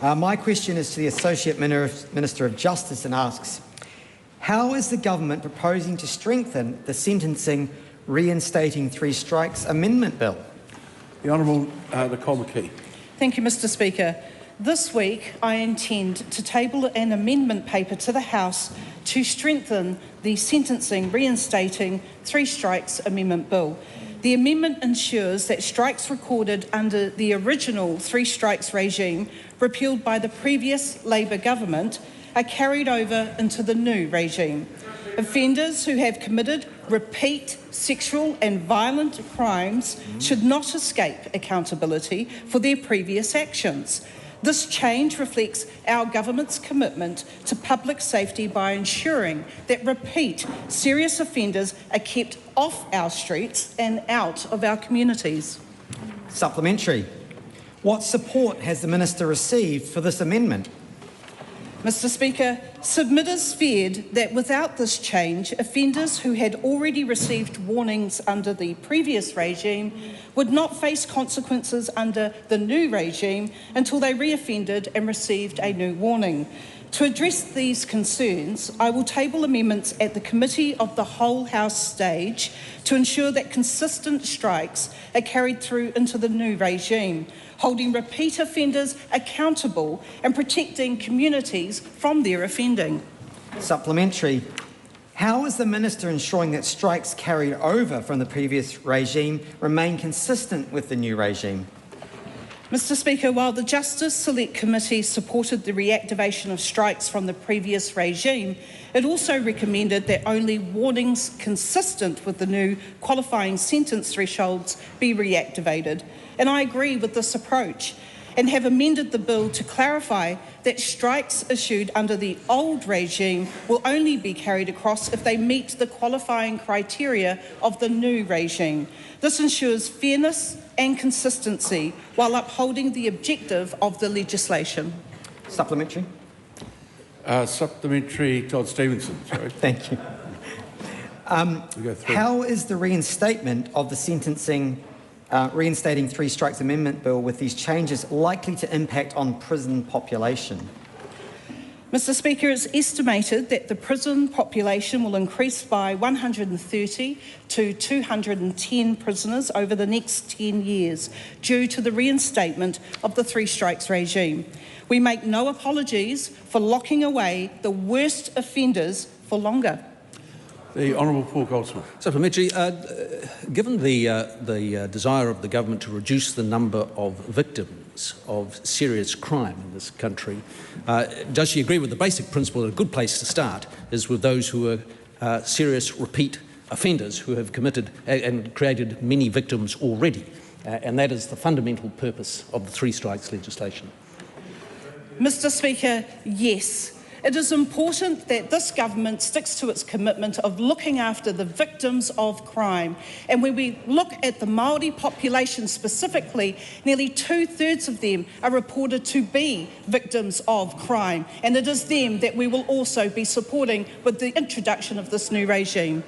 My question is to the Associate Minister of Justice and asks, how is the government proposing to strengthen the Sentencing Reinstating Three Strikes Amendment Bill? The Honourable Nicole McKee. Thank you, Mr Speaker. This week I intend to table an amendment paper to the House to strengthen the Sentencing Reinstating Three Strikes Amendment Bill. The amendment ensures that strikes recorded under the original three strikes regime, repealed by the previous Labor government, are carried over into the new regime. Offenders who have committed repeat sexual and violent crimes should not escape accountability for their previous actions. This change reflects our government's commitment to public safety by ensuring that repeat serious offenders are kept off our streets and out of our communities. Supplementary. What support has the Minister received for this amendment? Mr Speaker, submitters feared that without this change, offenders who had already received warnings under the previous regime would not face consequences under the new regime until they reoffended and received a new warning. To address these concerns, I will table amendments at the Committee of the Whole House stage to ensure that consistent strikes are carried through into the new regime, holding repeat offenders accountable and protecting communities from their offending. Supplementary. How is the Minister ensuring that strikes carried over from the previous regime remain consistent with the new regime? Mr Speaker, while the Justice Select Committee supported the reactivation of strikes from the previous regime, it also recommended that only warnings consistent with the new qualifying sentence thresholds be reactivated. And I agree with this approach and have amended the bill to clarify that strikes issued under the old regime will only be carried across if they meet the qualifying criteria of the new regime. This ensures fairness and consistency while upholding the objective of the legislation. Supplementary. Supplementary, Todd Stevenson. Sorry. Thank you. How is the reinstatement of the Sentencing Reinstating Three Strikes Amendment Bill with these changes likely to impact on prison population? Mr Speaker, it's estimated that the prison population will increase by 130 to 210 prisoners over the next 10 years due to the reinstatement of the three strikes regime. We make no apologies for locking away the worst offenders for longer. The Honourable Paul Goldsmith. Supplementary. Given the desire of the government to reduce the number of victims of serious crime in this country, does she agree with the basic principle that a good place to start is with those who are serious repeat offenders who have committed and created many victims already? And that is the fundamental purpose of the three strikes legislation. Mr Speaker, yes. It is important that this government sticks to its commitment of looking after the victims of crime. And when we look at the Māori population specifically, nearly 2/3 of them are reported to be victims of crime. And it is them that we will also be supporting with the introduction of this new regime.